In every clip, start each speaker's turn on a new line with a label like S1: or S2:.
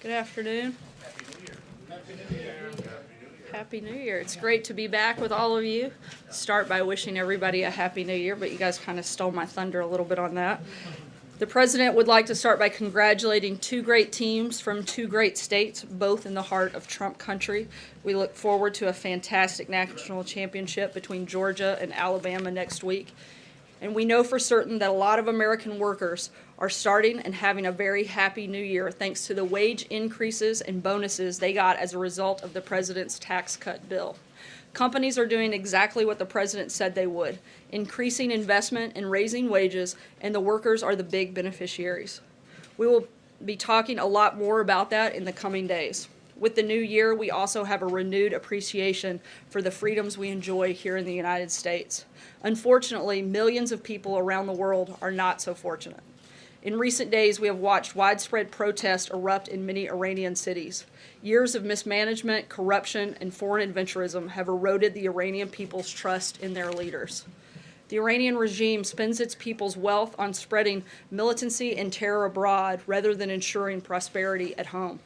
S1: Good afternoon.
S2: Happy New Year. Happy New Year.
S1: Happy New Year. It's great to be back with all of you. Start by wishing everybody a Happy New Year, but you guys kind of stole my thunder a little bit on that. The President would like to start by congratulating two great teams from two great states, both in the heart of Trump country. We look forward to a fantastic national championship between Georgia and Alabama next week. And we know for certain that a lot of American workers are starting and having a very happy new year thanks to the wage increases and bonuses they got as a result of the president's tax cut bill. Companies are doing exactly what the president said they would, increasing investment and raising wages, and the workers are the big beneficiaries. We will be talking a lot more about that in the coming days. With the new year, we also have a renewed appreciation for the freedoms we enjoy here in the United States. Unfortunately, millions of people around the world are not so fortunate. In recent days, we have watched widespread protests erupt in many Iranian cities. Years of mismanagement, corruption, and foreign adventurism have eroded the Iranian people's trust in their leaders. The Iranian regime spends its people's wealth on spreading militancy and terror abroad rather than ensuring prosperity at home.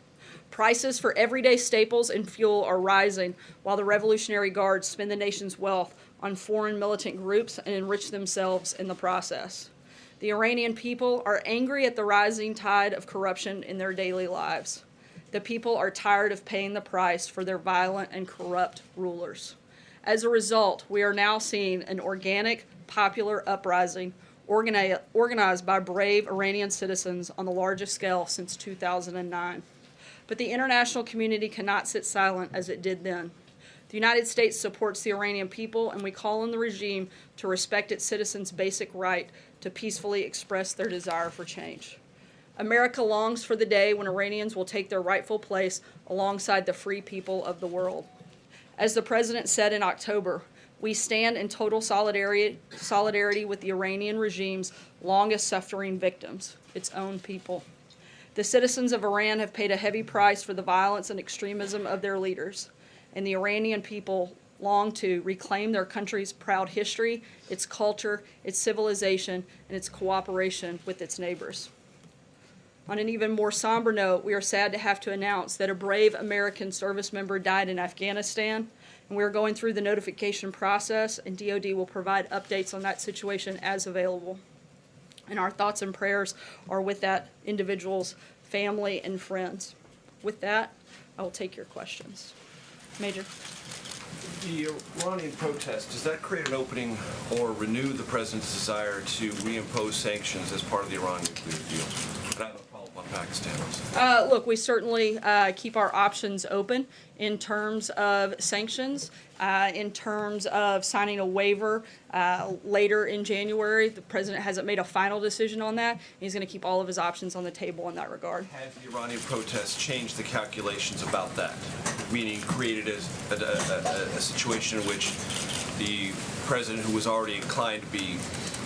S1: Prices for everyday staples and fuel are rising, while the Revolutionary Guards spend the nation's wealth on foreign militant groups and enrich themselves in the process. The Iranian people are angry at the rising tide of corruption in their daily lives. The people are tired of paying the price for their violent and corrupt rulers. As a result, we are now seeing an organic, popular uprising organized by brave Iranian citizens on the largest scale since 2009. But the international community cannot sit silent as it did then. The United States supports the Iranian people, and we call on the regime to respect its citizens' basic right to peacefully express their desire for change. America longs for the day when Iranians will take their rightful place alongside the free people of the world. As the President said in October, we stand in total solidarity with the Iranian regime's longest suffering victims, its own people. The citizens of Iran have paid a heavy price for the violence and extremism of their leaders, and the Iranian people long to reclaim their country's proud history, its culture, its civilization, and its cooperation with its neighbors. On an even more somber note, we are sad to have to announce that a brave American service member died in Afghanistan, and we are going through the notification process, and DoD will provide updates on that situation as available. And our thoughts and prayers are with that individual's family and friends. With that, I will take your questions. Major.
S2: The Iranian protest, does that create an opening or renew the president's desire to reimpose sanctions as part of the Iran nuclear deal? And I have a follow-up on Pakistan also.
S1: Look, we certainly keep our options open in terms of sanctions, in terms of signing a waiver later in January. The president hasn't made a final decision on that. He's going to keep all of his options on the table in that regard.
S2: Has the Iranian protest changed the calculations about that? Meaning created a situation in which the president, who was already inclined to be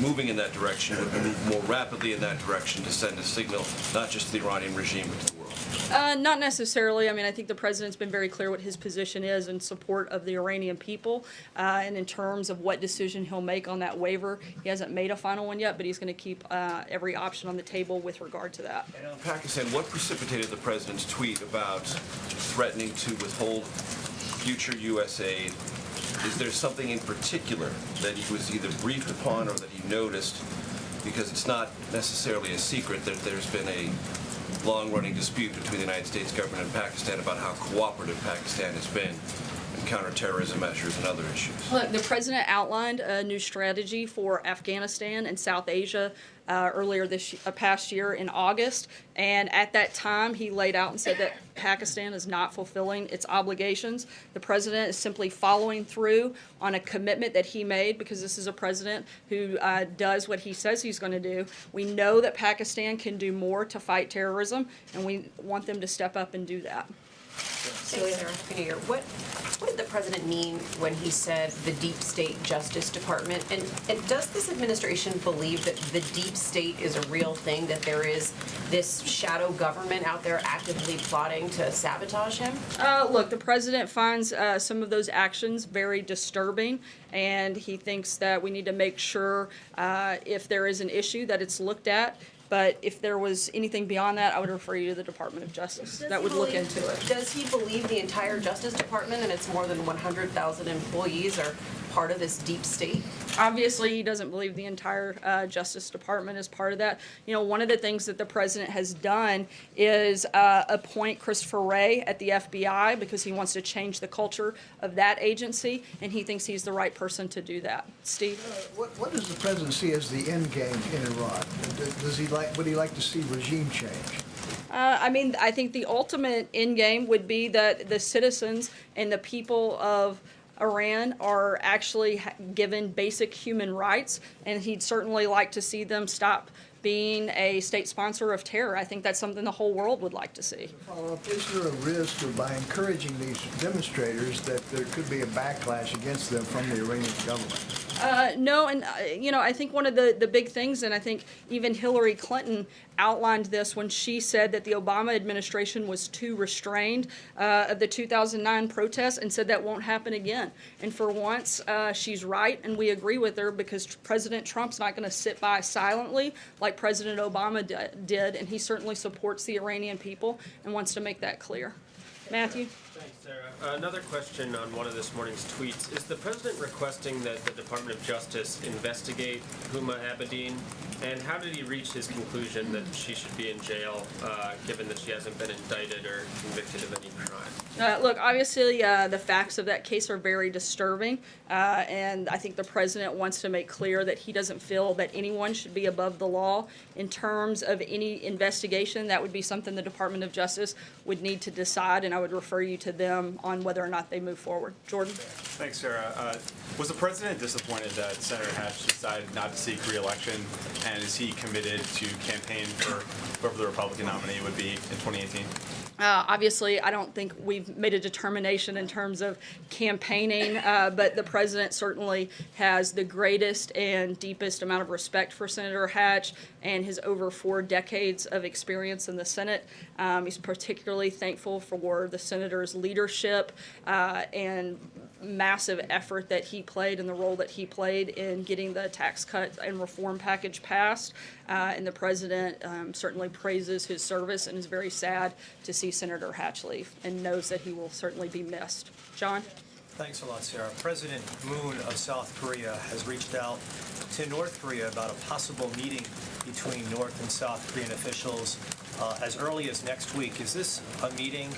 S2: moving in that direction, would move more rapidly in that direction to send a signal not just to the Iranian regime but to the world?
S1: Not necessarily. I mean, I think the president's been very clear what his position is in support of the Iranian people, and in terms of what decision he'll make on that waiver. He hasn't made a final one yet, but he's going to keep every option on the table with regard to that.
S2: And on Pakistan, what precipitated the president's tweet about threatening to withhold future U.S. aid? Is there something in particular that he was either briefed upon or that he noticed? Because it's not necessarily a secret that there's been a long-running dispute between the United States government and Pakistan about how cooperative Pakistan has been in counterterrorism measures and other issues.
S1: Look, the president outlined a new strategy for Afghanistan and South Asia earlier this past year in August, and at that time he laid out and said that Pakistan is not fulfilling its obligations. The president is simply following through on a commitment that he made, because this is a president who does what he says he's going to do. We know that Pakistan can do more to fight terrorism, and we want them to step up and do that.
S3: Celia, Happy New Year. What did the president mean when he said the deep state Justice Department? And does this administration believe that the deep state is a real thing, that there is this shadow government out there actively plotting to sabotage him?
S1: Look, the president finds some of those actions very disturbing, and he thinks that we need to make sure if there is an issue that it's looked at But if there was anything beyond that, I would refer you to the Department of Justice that would look into it.
S3: Does he believe the entire Justice Department and its more than 100,000 employees are part of this deep state?
S1: Obviously, he doesn't believe the entire Justice Department is part of that. You know, one of the things that the president has done is appoint Christopher Wray at the FBI because he wants to change the culture of that agency, and he thinks he's the right person to do that. Steve?
S4: What does the president see as the end game in Iran? Would he like to see regime change?
S1: I mean, I think the ultimate end game would be that the citizens and the people of Iran are actually given basic human rights, and he'd certainly like to see them stop being a state sponsor of terror. I think that's something the whole world would like to see.
S4: Follow-up, is there a risk of, by encouraging these demonstrators, that there could be a backlash against them from the Iranian government?
S1: No, and you know, I think one of the big things, and I think even Hillary Clinton outlined this when she said that the Obama administration was too restrained of the 2009 protests, and said that won't happen again. And for once, she's right, and we agree with her, because President Trump's not going to sit by silently like President Obama did, and he certainly supports the Iranian people and wants to make that clear. Matthew?
S5: Thanks, Sarah. Another question on one of this morning's tweets. Is the president requesting that the Department of Justice investigate Huma Abedin? And how did he reach his conclusion that she should be in jail, given that she hasn't been indicted or convicted of any crime?
S1: Look, obviously, the facts of that case are very disturbing, and I think the president wants to make clear that he doesn't feel that anyone should be above the law. In terms of any investigation, that would be something the Department of Justice would need to decide, and I would refer you to them on whether or not they move forward. Jordan?
S6: Thanks, Sarah. Was the president disappointed that Senator Hatch decided not to seek re-election, and is he committed to campaign for whoever the Republican nominee would be in 2018?
S1: Obviously, I don't think we've made a determination in terms of campaigning, but the president certainly has the greatest and deepest amount of respect for Senator Hatch and his over 4 decades of experience in the Senate. He's particularly thankful for the senator's leadership and massive effort that he played and the role that he played in getting the tax cut and reform package passed. And the president certainly praises his service and is very sad to see Senator Hatch leave and knows that he will certainly be missed. John?
S7: Thanks a lot, Sarah. President Moon of South Korea has reached out to North Korea about a possible meeting between North and South Korean officials as early as next week. Is this a meeting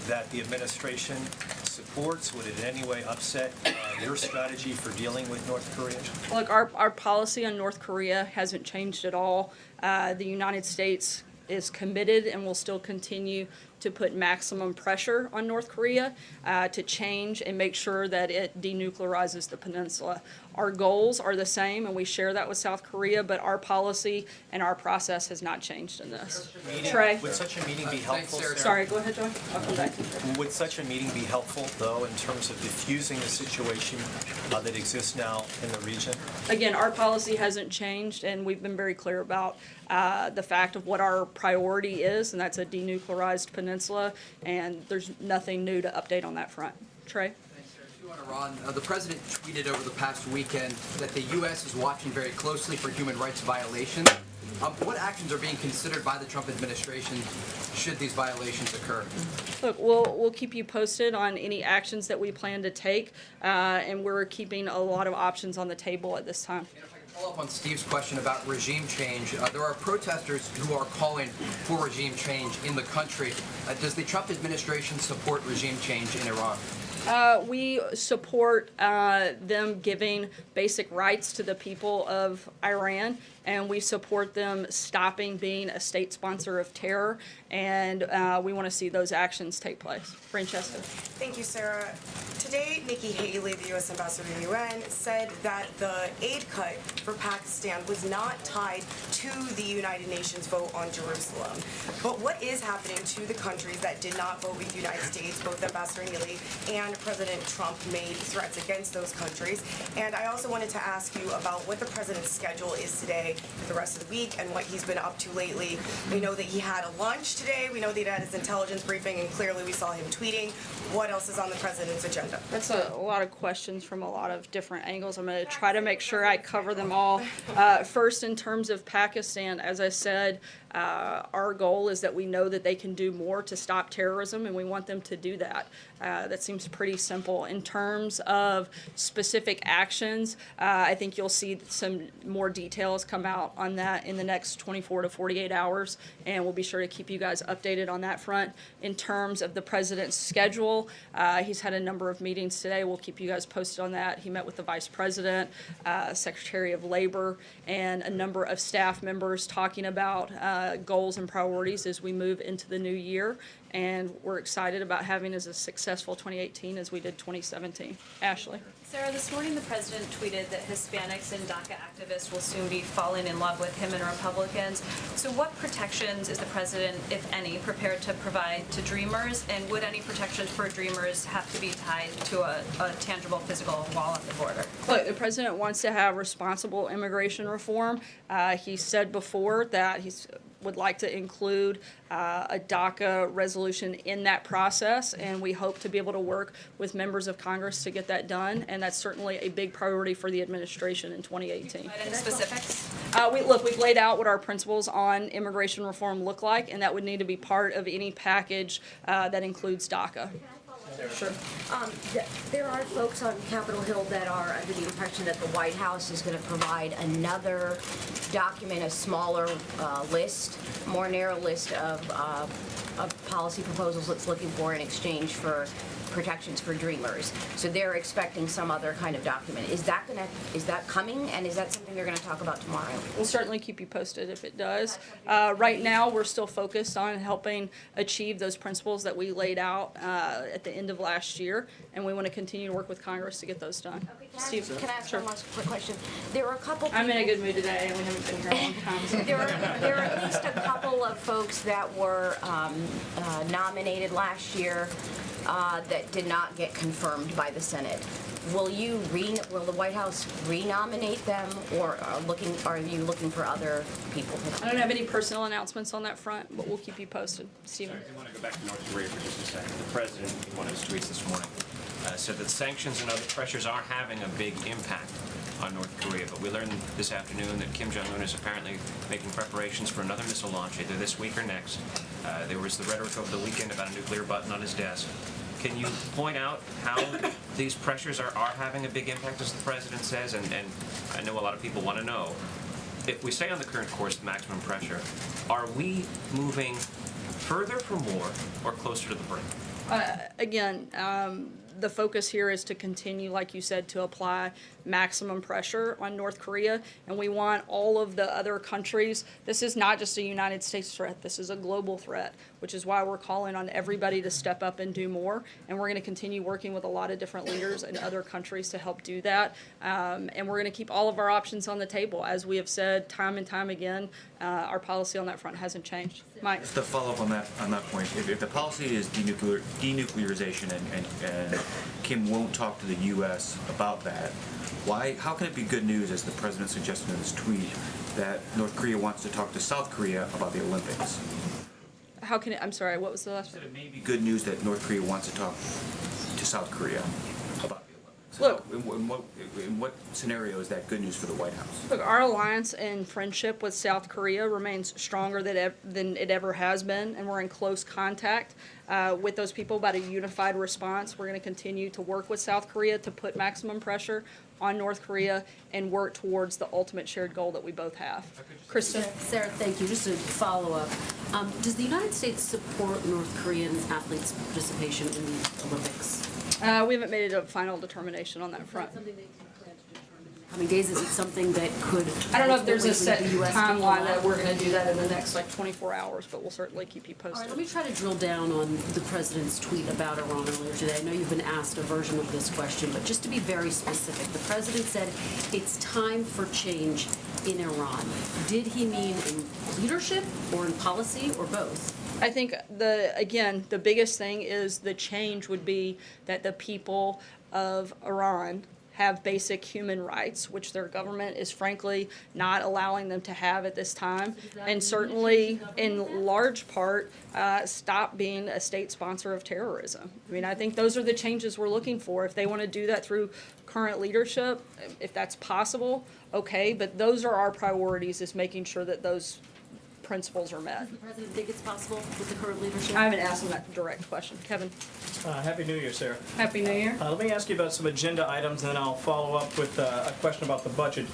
S7: that the administration supports? Would it in any way upset your strategy for dealing with North Korea?
S1: Look, our policy on North Korea hasn't changed at all. The United States is committed and will still continue to put maximum pressure on North Korea to change and make sure that it denuclearizes the peninsula. Our goals are the same, and we share that with South Korea, but our policy and our process has not changed in this. Trey?
S7: Would such a meeting be helpful, Sarah?
S1: Sorry, go ahead, John. I'll come back.
S7: Would such a meeting be helpful, though, in terms of diffusing the situation that exists now in the region?
S1: Again, our policy hasn't changed, and we've been very clear about the fact of what our priority is, and that's a denuclearized peninsula, and there's nothing new to update on that front. Trey?
S8: Thanks, Sarah. Too on Iran. The president tweeted over the past weekend that the U.S. is watching very closely for human rights violations. What actions are being considered by the Trump administration should these violations occur?
S1: Look, we'll keep you posted on any actions that we plan to take, and we're keeping a lot of options on the table at this time.
S8: And if I can follow up on Steve's question about regime change, there are protesters who are calling for regime change in the country. Does the Trump administration support regime change in Iran?
S1: We support them giving basic rights to the people of Iran, and we support them stopping being a state sponsor of terror, and we want to see those actions take place. Francesca.
S9: Thank you, Sarah. Today, Nikki Haley, the U.S. ambassador to the UN, said that the aid cut for Pakistan was not tied to the United Nations vote on Jerusalem. But what is happening to the countries that did not vote with the United States? Both Ambassador Neely and President Trump made threats against those countries. And I also wanted to ask you about what the president's schedule is today for the rest of the week and what he's been up to lately. We know that he had a lunch today. We know that he had his intelligence briefing, and clearly we saw him tweeting. What else is on the president's agenda?
S1: That's a lot of questions from a lot of different angles. I'm going to try to make sure I cover them all. First, in terms of Pakistan, as I said, our goal is that we know that they can do more to stop terrorism, and we want them to do that. That seems pretty simple. In terms of specific actions, I think you'll see some more details come out on that in the next 24 to 48 hours, and we'll be sure to keep you guys updated on that front. In terms of the president's schedule, he's had a number of meetings today. We'll keep you guys posted on that. He met with the vice president, secretary of labor, and a number of staff members talking about goals and priorities as we move into the new year. And we're excited about having as a successful 2018 as we did 2017. Ashley.
S10: Sarah, this morning the president tweeted that Hispanics and DACA activists will soon be falling in love with him and Republicans. So what protections is the president, if any, prepared to provide to Dreamers? And would any protections for Dreamers have to be tied to a tangible physical wall at the border?
S1: Look, the president wants to have responsible immigration reform. He said before that he would like to include a DACA resolution in that process, and we hope to be able to work with members of Congress to get that done, and that's certainly a big priority for the administration in 2018.
S10: Any specifics?
S1: We've laid out what our principles on immigration reform look like, and that would need to be part of any package that includes DACA. Sure.
S11: There are folks on Capitol Hill that are under the impression that the White House is going to provide another document, a smaller list, more narrow list of policy proposals it's looking for in exchange for protections for Dreamers. So they're expecting some other kind of document. Is that coming, and is that something they're going to talk about tomorrow?
S1: We'll certainly keep you posted if it does. Right now, we're still focused on helping achieve those principles that we laid out at the end of last year, and we want to continue to work with Congress to get those done. Steve,
S11: Can I ask
S1: sure.
S11: one last quick question? There are a couple people...
S1: I'm in a good mood today, and we haven't been here a long time. So.
S11: There are at least a couple of folks that were nominated last year that did not get confirmed by the Senate. Will the White House renominate them, or are you looking for other people?
S1: I don't have any personal announcements on that front, but we'll keep you posted. Stephen.
S12: Sorry, I want to go back to North Korea for just a second. The president, in one of his tweets this morning, said that sanctions and other pressures are having a big impact on North Korea. But we learned this afternoon that Kim Jong-un is apparently making preparations for another missile launch, either this week or next. There was the rhetoric over the weekend about a nuclear button on his desk. Can you point out how these pressures are having a big impact, as the president says? And I know a lot of people want to know, if we stay on the current course of maximum pressure, are we moving further from war or closer to the brink?
S1: Again, the focus here is to continue, like you said, to apply maximum pressure on North Korea, and we want all of the other countries. This is not just a United States threat, this is a global threat, which is why we're calling on everybody to step up and do more, and we're going to continue working with a lot of different leaders in other countries to help do that, and we're going to keep all of our options on the table. As we have said time and time again, our policy on that front hasn't changed. Mike?
S13: Just to follow up on that point, if the policy is denuclearization and Kim won't talk to the U.S. about that, how can it be good news, as the president suggested in his tweet, that North Korea wants to talk to South Korea about the Olympics?
S1: How can it, I'm sorry, what was the last one?
S13: It may be good news that North Korea wants to talk to South Korea about the Olympics.
S1: Look,
S13: in what scenario is that good news for the White House?
S1: Look, our alliance and friendship with South Korea remains stronger than it ever has been, and we're in close contact with those people about a unified response. We're going to continue to work with South Korea to put maximum pressure on North Korea and work towards the ultimate shared goal that we both have. Kristen?
S14: Sarah, thank you. Just a follow-up. Does the United States support North Korean athletes' participation in the Olympics?
S1: We haven't made a final determination on that front.
S14: How many days is it something that could...
S1: I don't know if there's a set
S14: the US
S1: timeline that we're going to do that in the next 24 hours, but we'll certainly keep you posted.
S14: All right, let me try to drill down on the president's tweet about Iran earlier today. I know you've been asked a version of this question, but just to be very specific, the president said it's time for change in Iran. Did he mean in leadership or in policy or both?
S1: I think the biggest thing is the change would be that the people of Iran have basic human rights, which their government is frankly not allowing them to have at this time. And certainly, in large part, stop being a state sponsor of terrorism. I mean, I think those are the changes we're looking for. If they want to do that through current leadership, if that's possible, okay, but those are our priorities, is making sure that those principles are met.
S14: Does the president think it's possible with the current leadership?
S1: I haven't asked him that direct question. Kevin?
S15: Happy New Year, Sarah.
S1: Happy New Year.
S15: Let me ask you about some agenda items, and then I'll follow up with a question about the budget.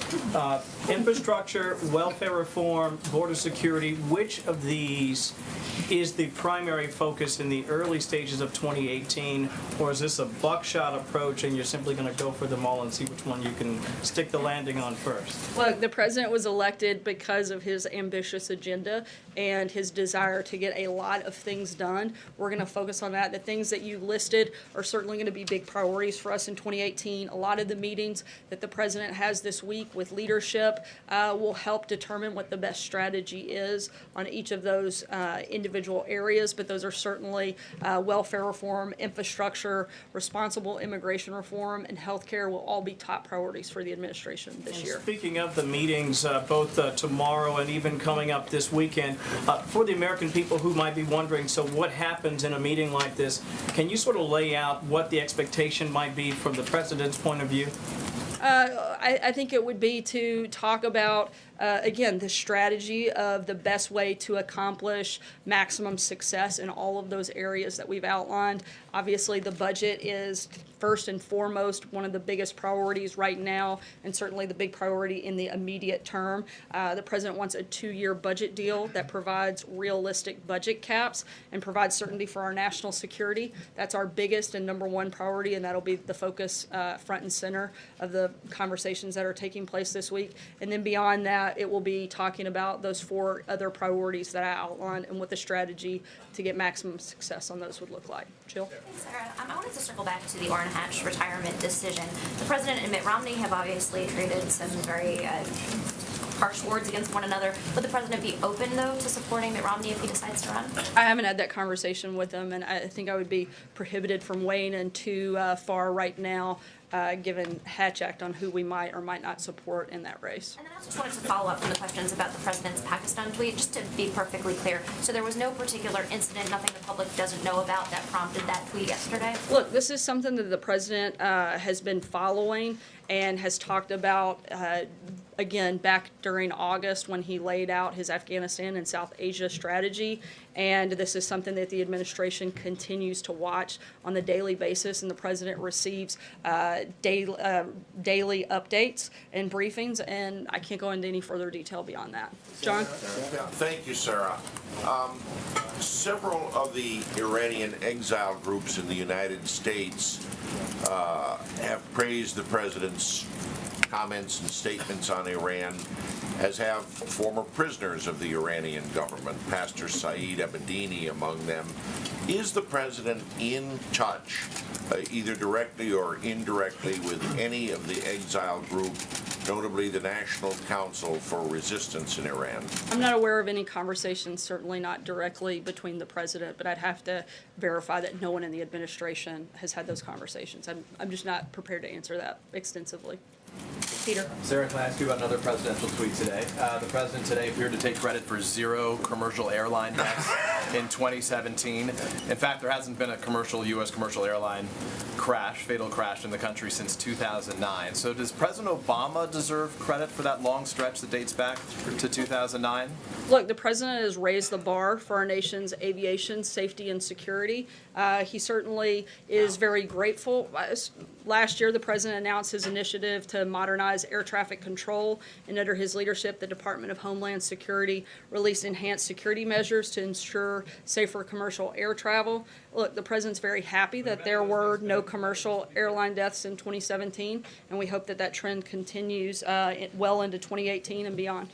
S15: Infrastructure, welfare reform, border security, which of these is the primary focus in the early stages of 2018, or is this a buckshot approach and you're simply going to go for them all and see which one you can stick the landing on first?
S1: Look, the president was elected because of his ambitious agenda and his desire to get a lot of things done. We're going to focus on that. The things that you listed are certainly going to be big priorities for us in 2018. A lot of the meetings that the president has this week with leadership will help determine what the best strategy is on each of those individual areas, but those are certainly welfare reform, infrastructure, responsible immigration reform, and healthcare will all be top priorities for the administration this year.
S15: Speaking of the meetings, both tomorrow and even coming up this weekend, for the American people who might be wondering, so what happens in a meeting like this, can you sort of lay out what the expectation might be from the president's point of view?
S1: I think it would be to talk about, again, the strategy of the best way to accomplish maximum success in all of those areas that we've outlined. Obviously, the budget is first and foremost one of the biggest priorities right now, and certainly the big priority in the immediate term. The president wants a 2-year budget deal that provides realistic budget caps and provides certainty for our national security. That's our biggest and #1 priority, and that'll be the focus front and center of the conversations that are taking place this week. And then beyond that, it will be talking about those 4 other priorities that I outlined and what the strategy to get maximum success on those would look like. Jill?
S16: Thanks, Sarah. I wanted to circle back to the Orrin Hatch retirement decision. The president and Mitt Romney have obviously traded some very harsh words against one another. Would the president be open, though, to supporting Mitt Romney if he decides to run?
S1: I haven't had that conversation with him, and I think I would be prohibited from weighing in too far right now, given Hatch Act, on who we might or might not support in that race.
S16: And then I just wanted to follow up on the questions about the president's Pakistan tweet, just to be perfectly clear. So there was no particular incident, nothing the public doesn't know about that prompted that tweet yesterday?
S1: Look, this is something that the president has been following and has talked about, again, back during August when he laid out his Afghanistan and South Asia strategy. And this is something that the administration continues to watch on a daily basis, and the president receives daily updates and briefings, and I can't go into any further detail beyond that. John?
S17: Thank you, Sarah. Several of the Iranian exile groups in the United States have praised the president's comments and statements on Iran, as have former prisoners of the Iranian government, Pastor Saeed Abedini among them. Is the president in touch, either directly or indirectly, with any of the exile group, notably the National Council for Resistance in Iran?
S1: I'm not aware of any conversations, certainly not directly between the president, but I'd have to verify that no one in the administration has had those conversations. I'm just not prepared to answer that extensively. Peter.
S18: Sarah, can I ask you about another presidential tweet today? The president today appeared to take credit for 0 commercial airline deaths in 2017. In fact, there hasn't been a U.S. commercial airline fatal crash in the country since 2009. So does President Obama deserve credit for that long stretch that dates back to 2009?
S1: Look, the president has raised the bar for our nation's aviation safety and security. He certainly is very grateful. Last year, the president announced his initiative to modernize air traffic control, and under his leadership, the Department of Homeland Security released enhanced security measures to ensure safer commercial air travel. Look, the president's very happy that there were no commercial airline deaths in 2017, and we hope that that trend continues well into 2018 and beyond.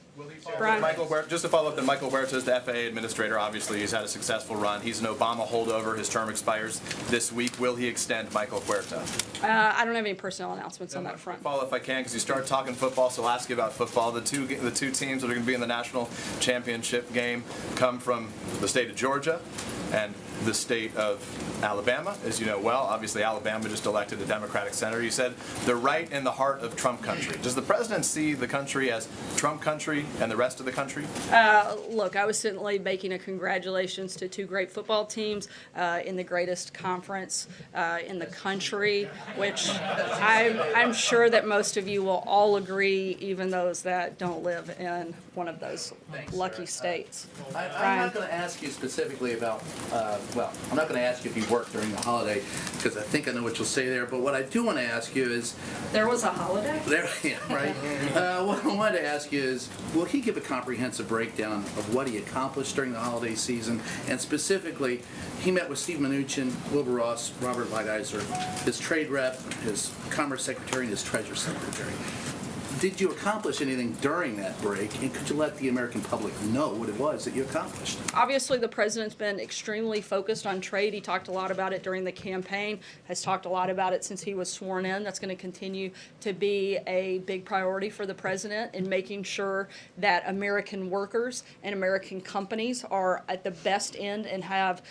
S18: Brian? Just to follow up, then Michael Huerta is the FAA administrator. Obviously, he's had a successful run. He's an Obama holdover. His term expires this week. Will he extend Michael Huerta?
S1: I don't have any personnel announcements on that front.
S18: Follow if I can, because you started talking football, so I'll ask you about football. The two teams that are going to be in the national championship game come from the state of Georgia, and the state of Alabama, as you know well. Obviously, Alabama just elected a Democratic senator. You said they're right in the heart of Trump country. Does the president see the country as Trump country and the rest of the country?
S1: Look, I was certainly making a congratulations to two great football teams in the greatest conference in the country, which I'm sure that most of you will all agree, even those that don't live in one of those lucky states.
S19: I'm not going to ask you specifically about, I'm not going to ask you if you worked during the holiday, because I think I know what you'll say there, but what I do want to ask you is...
S1: There was a holiday?
S19: Yeah, right. What I wanted to ask you is, will he give a comprehensive breakdown of what he accomplished during the holiday season? And specifically, he met with Steve Mnuchin, Wilbur Ross, Robert Lighthizer, his trade rep, his commerce secretary, and his treasury secretary. Did you accomplish anything during that break, and could you let the American public know what it was that you accomplished?
S1: Obviously, the president's been extremely focused on trade. He talked a lot about it during the campaign, has talked a lot about it since he was sworn in. That's going to continue to be a big priority for the president in making sure that American workers and American companies are at the best end and have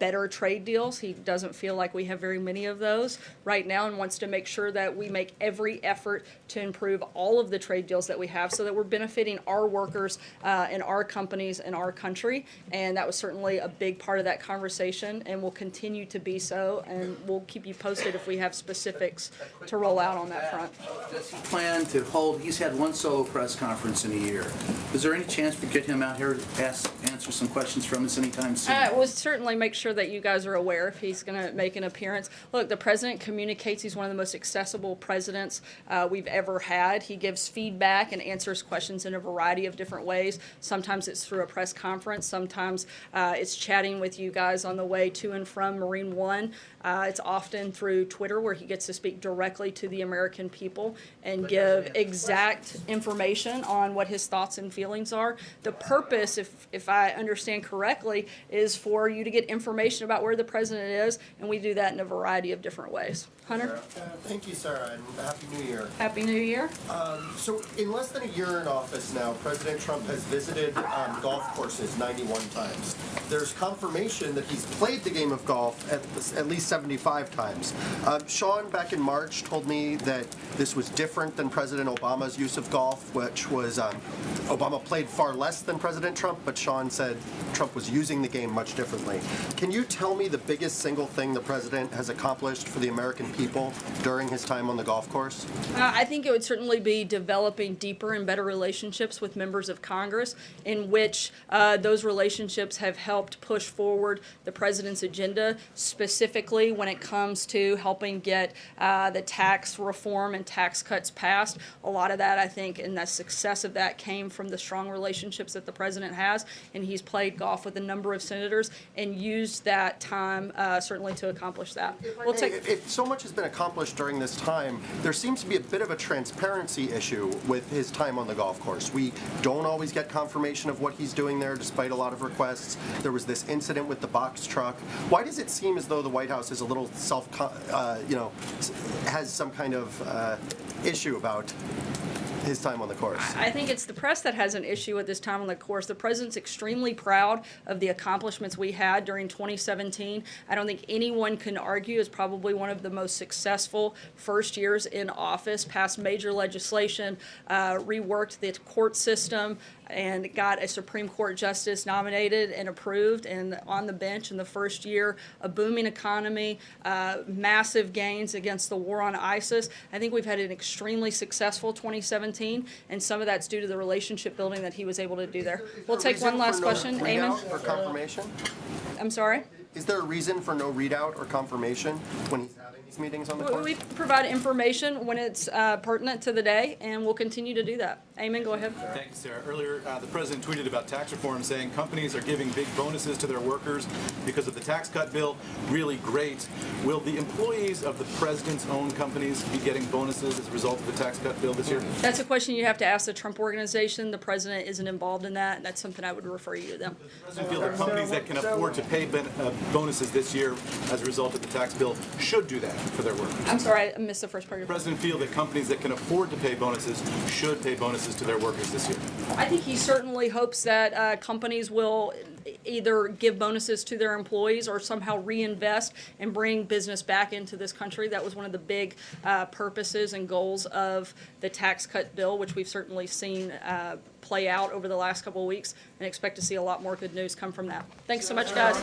S1: better trade deals. He doesn't feel like we have very many of those right now and wants to make sure that we make every effort to improve all of the trade deals that we have so that we're benefiting our workers and our companies and our country. And that was certainly a big part of that conversation and will continue to be so. And we'll keep you posted if we have specifics to roll out on that front.
S19: Does he plan to hold, he's had one solo press conference in a year. Is there any chance we get him out here to answer some questions from us anytime soon?
S1: We'll certainly make sure that you guys are aware if he's going to make an appearance. Look, the president communicates. He's one of the most accessible presidents we've ever had. He gives feedback and answers questions in a variety of different ways. Sometimes it's through a press conference. Sometimes it's chatting with you guys on the way to and from Marine One. It's often through Twitter where he gets to speak directly to the American people and give exact information on what his thoughts and feelings are. The purpose, if I understand correctly, is for you to get information about where the president is, and we do that in a variety of different ways. Hunter?
S20: Thank you, Sarah, and Happy New Year.
S1: Happy New Year.
S20: So in less than a year in office now, President Trump has visited golf courses 91 times. There's confirmation that he's played the game of golf at least 75 times. Sean, back in March, told me that this was different than President Obama's use of golf, which was Obama played far less than President Trump, but Sean said Trump was using the game much differently. Can you tell me the biggest single thing the president has accomplished for the American people during his time on the golf course?
S1: I think it would certainly be developing deeper and better relationships with members of Congress in which those relationships have helped push forward the president's agenda, specifically when it comes to helping get the tax reform and tax cuts passed. A lot of that, I think, and the success of that came from the strong relationships that the president has, and he's played golf with a number of senators and used that time certainly to accomplish that.
S20: If so much has been accomplished during this time, there seems to be a bit of a transparency issue with his time on the golf course. We don't always get confirmation of what he's doing there, despite a lot of requests. There was this incident with the box truck. Why does it seem as though the White House is a little has some kind of issue about his time on the course?
S1: I think it's the press that has an issue with this time on the course. The president's extremely proud of the accomplishments we had during 2017. I don't think anyone can argue is probably one of the most successful first years in office, passed major legislation, reworked the court system, and got a Supreme Court justice nominated and approved and on the bench in the first year, a booming economy, massive gains against the war on ISIS. I think we've had an extremely successful 2017, and some of that's due to the relationship building that he was able to do there. We'll take one last question. Eamon?
S20: Or confirmation?
S1: I'm sorry?
S20: Is there a reason for no readout or confirmation when he's having these meetings on the course?
S1: We provide information when it's pertinent to the day, and we'll continue to do that. Eamon, go ahead.
S6: Thank you, Sarah. Earlier, the president tweeted about tax reform, saying companies are giving big bonuses to their workers because of the tax cut bill. Really great. Will the employees of the president's own companies be getting bonuses as a result of the tax cut bill this year?
S1: That's a question you have to ask the Trump Organization. The president isn't involved in that. That's something I would refer you to them.
S6: Does the president feel that companies that can afford to pay bonuses this year as a result of the tax bill should do that for their workers?
S1: I'm sorry, I missed the first part of your
S6: question. Does the president feel that companies that can afford to pay bonuses should pay bonuses to their workers this year?
S1: I think he certainly hopes that companies will either give bonuses to their employees or somehow reinvest and bring business back into this country. That was one of the big purposes and goals of the tax cut bill, which we've certainly seen play out over the last couple of weeks, and expect to see a lot more good news come from that. Thanks so much, guys.